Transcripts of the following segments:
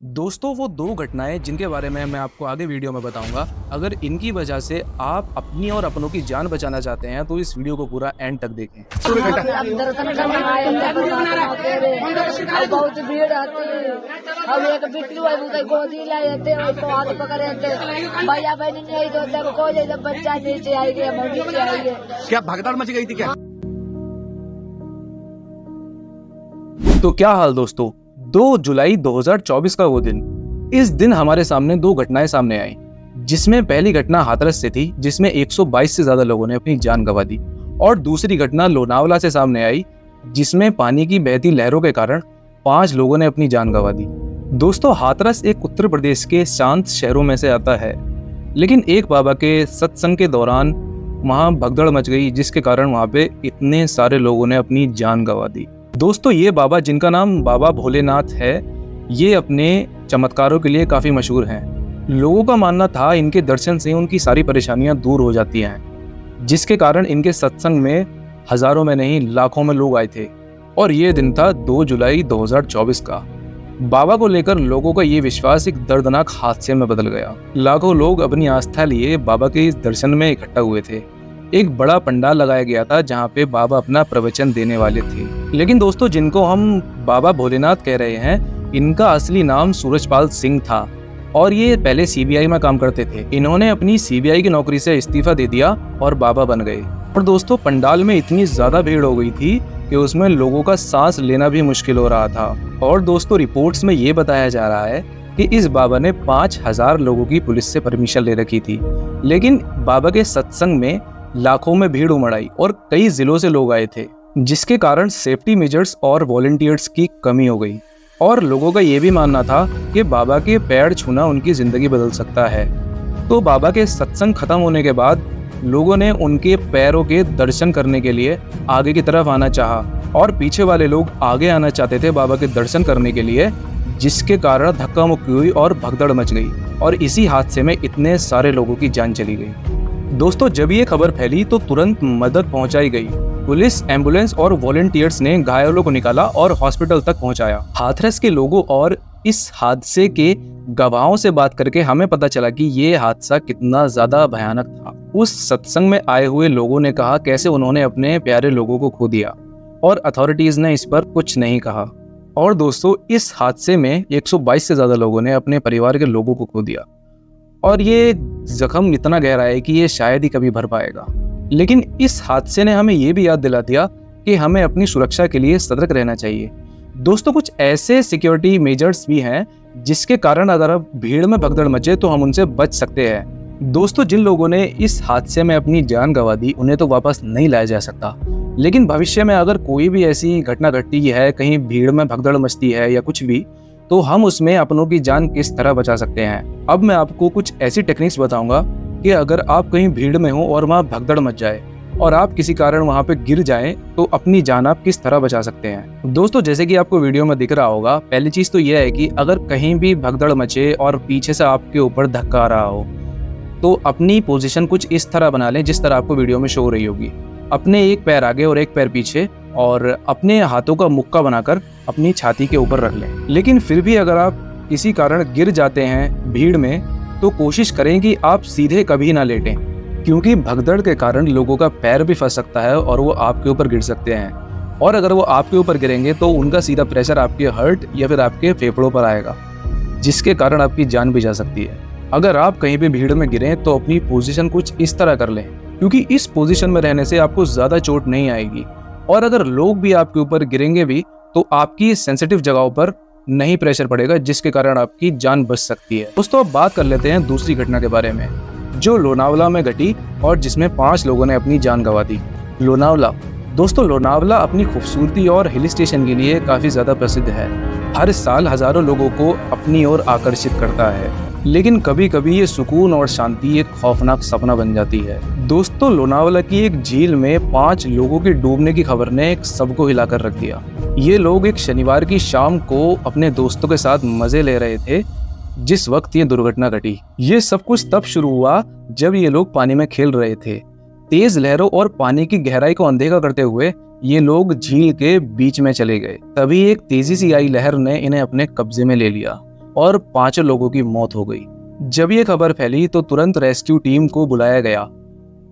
दोस्तों वो दो घटनाएं जिनके बारे में मैं आपको आगे वीडियो में बताऊंगा, अगर इनकी वजह से आप अपनी और अपनों की जान बचाना चाहते हैं तो इस वीडियो को पूरा एंड तक देखें। हम दर्शन करने आए थे परमात्मा के। अब बहुत भीड़ आती। अब एक बिट्टू है उनके गोदी लाए थे और तो हाथ पकड़े थे। भैया बहनी नहीं तो तब को जब बच्चा नीचे आई गया हम नीचे आई गए। क्या भगदड़ मच गई थी क्या? तो क्या हाल दोस्तों, 2 जुलाई 2024 का वो दिन। इस दिन हमारे सामने दो घटनाएं सामने आई, जिसमें पहली घटना हाथरस से थी जिसमें 122 से ज्यादा लोगों ने अपनी जान गंवा दी, और दूसरी घटना लोनावला से सामने आई जिसमें पानी की बहती लहरों के कारण 5 लोगों ने अपनी जान गंवा दी। दोस्तों, हाथरस एक उत्तर प्रदेश के शांत शहरों में से आता है, लेकिन एक बाबा के सत्संग के दौरान वहां भगदड़ मच गई जिसके कारण वहां पे इतने सारे लोगों ने अपनी जान गंवा दी। दोस्तों, ये बाबा जिनका नाम बाबा भोलेनाथ है, ये अपने चमत्कारों के लिए काफ़ी मशहूर हैं। लोगों का मानना था इनके दर्शन से उनकी सारी परेशानियां दूर हो जाती हैं, जिसके कारण इनके सत्संग में हजारों में नहीं लाखों में लोग आए थे। और ये दिन था 2 जुलाई 2024 का। बाबा को लेकर लोगों का ये विश्वास एक दर्दनाक हादसे में बदल गया। लाखों लोग अपनी आस्था लिए बाबा के इस दर्शन में इकट्ठा हुए थे। एक बड़ा पंडाल लगाया गया था जहाँ पे बाबा अपना प्रवचन देने वाले थे। लेकिन दोस्तों, जिनको हम बाबा भोलेनाथ कह रहे हैं, इनका असली नाम सूरजपाल सिंह था और ये पहले सीबीआई में काम करते थे। इन्होंने अपनी सीबीआई की नौकरी से इस्तीफा दे दिया और बाबा बन गए। और दोस्तों, पंडाल में इतनी ज्यादा भीड़ हो गई थी कि उसमें लोगों का सांस लेना भी मुश्किल हो रहा था। और दोस्तों, रिपोर्ट्स में ये बताया जा रहा है कि इस बाबा ने 5000 लोगों की पुलिस से परमिशन ले रखी थी, लेकिन बाबा के सत्संग में लाखों में भीड़ उमड़ आई और कई जिलों से लोग आए थे, जिसके कारण सेफ्टी मेजर्स और वॉलंटियर्स की कमी हो गई। और लोगों का ये भी मानना था कि बाबा के पैर छूना उनकी जिंदगी बदल सकता है। तो बाबा के सत्संग खत्म होने के बाद लोगों ने उनके पैरों के दर्शन करने के लिए आगे की तरफ आना चाहा, और पीछे वाले लोग आगे आना चाहते थे बाबा के दर्शन करने के लिए, जिसके कारण धक्का मुक्की हुई और भगदड़ मच गई और इसी हादसे में इतने सारे लोगों की जान चली गई। दोस्तों, जब ये खबर फैली तो तुरंत मदद पहुंचाई गई। पुलिस, एम्बुलेंस और वॉलंटियर्स ने घायलों को निकाला और हॉस्पिटल तक पहुंचाया। हाथरस के लोगों और इस हादसे के गवाहों से बात करके हमें पता चला कि ये हादसा कितना ज्यादा भयानक था। उस सत्संग में आए हुए लोगों ने कहा कैसे उन्होंने अपने प्यारे लोगों को खो दिया और अथॉरिटीज ने इस पर कुछ नहीं कहा। और दोस्तों, इस हादसे में 122 से ज्यादा लोगों ने अपने परिवार के लोगों को खो दिया और ये जख्म इतना गहरा है कि ये शायद ही कभी भर पाएगा। लेकिन इस हादसे ने हमें ये भी याद दिला दिया कि हमें अपनी सुरक्षा के लिए सतर्क रहना चाहिए। दोस्तों, कुछ ऐसे सिक्योरिटी मेजर्स भी हैं जिसके कारण अगर अब भीड़ में भगदड़ मचे तो हम उनसे बच सकते हैं। दोस्तों, जिन लोगों ने इस हादसे में अपनी जान गंवा दी उन्हें तो वापस नहीं लाया जा सकता, लेकिन भविष्य में अगर कोई भी ऐसी घटना घटती है, कहीं भीड़ में भगदड़ मचती है या कुछ भी, तो हम उसमें अपनों की जान किस तरह बचा सकते हैं। अब मैं आपको कुछ ऐसी टेक्निक्स बताऊंगा कि अगर आप कहीं भीड़ में हो और वहां भगदड़ मच जाए और आप किसी कारण वहां पे गिर जाएं तो अपनी जान आप किस तरह बचा सकते हैं। दोस्तों, जैसे कि आपको वीडियो में दिख रहा होगा, पहली चीज तो यह है कि अगर कहीं भी भगदड़ मचे और पीछे से आपके ऊपर धक्का आ रहा हो तो अपनी पोजीशन कुछ इस तरह बना लें जिस तरह आपको वीडियो में शो हो रही होगी। अपने एक पैर आगे और एक पैर पीछे और अपने हाथों का मुक्का बनाकर अपनी छाती के ऊपर रख लें। लेकिन फिर भी अगर आप किसी कारण गिर जाते हैं भीड़ में तो कोशिश करें कि आप सीधे कभी ना लेटें, क्योंकि भगदड़ के कारण लोगों का पैर भी फंस सकता है और वो आपके ऊपर गिर सकते हैं। और अगर वो आपके ऊपर गिरेंगे तो उनका सीधा प्रेशर आपके हार्ट या फिर आपके फेफड़ों पर आएगा, जिसके कारण आपकी जान भी जा सकती है। अगर आप कहीं भी भीड़ में गिरें तो अपनी पोजीशन कुछ इस तरह कर लें, क्योंकि इस पोजीशन में रहने से आपको ज्यादा चोट नहीं आएगी। और अगर लोग भी आपके ऊपर गिरेंगे भी तो आपकी सेंसिटिव जगहों पर नहीं प्रेशर पड़ेगा, जिसके कारण आपकी जान बच सकती है। दोस्तों, अब बात कर लेते हैं दूसरी घटना के बारे में जो लोनावला में घटी और जिसमें 5 लोगों ने अपनी जान गंवा दी। लोनावला, दोस्तों, लोनावला अपनी खूबसूरती और हिल स्टेशन के लिए काफी ज्यादा प्रसिद्ध है। हर साल हजारों लोगों को अपनी ओर आकर्षित करता है, लेकिन कभी कभी ये सुकून और शांति एक खौफनाक सपना बन जाती है। दोस्तों, लोनावला की एक झील में 5 लोगों के डूबने की खबर ने सबको हिलाकर रख दिया। ये लोग एक शनिवार की शाम को अपने दोस्तों के साथ मजे ले रहे थे जिस वक्त ये दुर्घटना घटी। ये सब कुछ तब शुरू हुआ जब ये लोग पानी में खेल रहे थे। तेज लहरों और पानी की गहराई को अनदेखा करते हुए ये लोग झील के बीच में चले गए। तभी एक तेजी सी आई लहर ने इन्हें अपने कब्जे में ले लिया और 5 लोगों की मौत हो गई। जब ये खबर फैली तो तुरंत रेस्क्यू टीम को बुलाया गया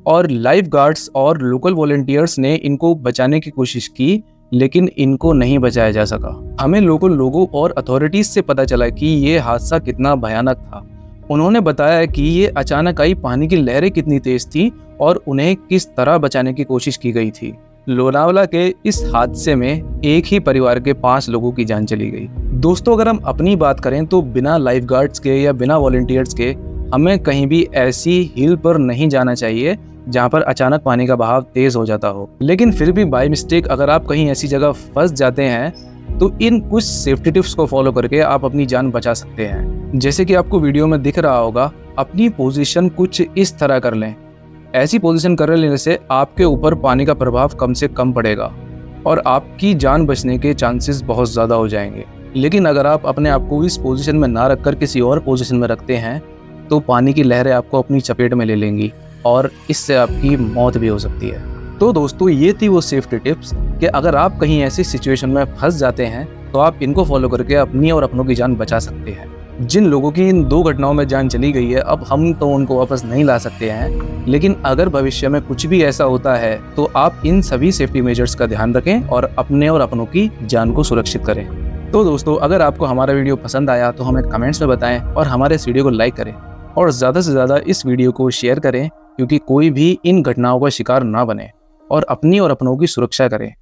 और लाइफ गार्ड्स और लोकल वॉलंटियर्स ने इनको बचाने की कोशिश की, लेकिन इनको नहीं बचाया जा सका। हमें लोकल लोगों और अथॉरिटीज से पता चला कि ये हादसा कितना भयानक था। उन्होंने बताया कि ये अचानक आई पानी की लहरें कितनी तेज थी और उन्हें किस तरह बचाने की कोशिश की गई थी। लोनावला के इस हादसे में एक ही परिवार के 5 लोगों की जान चली गई। दोस्तों, अगर हम अपनी बात करें तो बिना लाइफ गार्ड्स के या बिना वॉलंटियर्स के हमें कहीं भी ऐसी हिल पर नहीं जाना चाहिए जहां पर अचानक पानी का बहाव तेज हो जाता हो। लेकिन फिर भी बाय मिस्टेक अगर आप कहीं ऐसी जगह फंस जाते हैं तो इन कुछ सेफ्टी टिप्स को फॉलो करके आप अपनी जान बचा सकते हैं। जैसे कि आपको वीडियो में दिख रहा होगा, अपनी पोजीशन कुछ इस तरह कर लें। ऐसी पोजीशन कर लेने से आपके ऊपर पानी का प्रभाव कम से कम पड़ेगा और आपकी जान बचने के चांसेस बहुत ज़्यादा हो जाएंगे। लेकिन अगर आप अपने आप को इस पोजीशन में ना रखकर किसी और पोजीशन में रखते हैं तो पानी की लहरें आपको अपनी चपेट में ले लेंगी और इससे आपकी मौत भी हो सकती है। तो दोस्तों, ये थी वो सेफ्टी टिप्स कि अगर आप कहीं ऐसी सिचुएशन में फंस जाते हैं तो आप इनको फॉलो करके अपनी और अपनों की जान बचा सकते हैं। जिन लोगों की इन 2 घटनाओं में जान चली गई है, अब हम तो उनको वापस नहीं ला सकते हैं, लेकिन अगर भविष्य में कुछ भी ऐसा होता है तो आप इन सभी सेफ्टी मेजर्स का ध्यान रखें और अपने और अपनों की जान को सुरक्षित करें। तो दोस्तों, अगर आपको हमारा वीडियो पसंद आया तो हमें कमेंट्स में बताएं और हमारे इस वीडियो को लाइक करें और ज़्यादा से ज़्यादा इस वीडियो को शेयर करें, क्योंकि कोई भी इन घटनाओं का शिकार ना बने और अपनी और अपनों की सुरक्षा करें।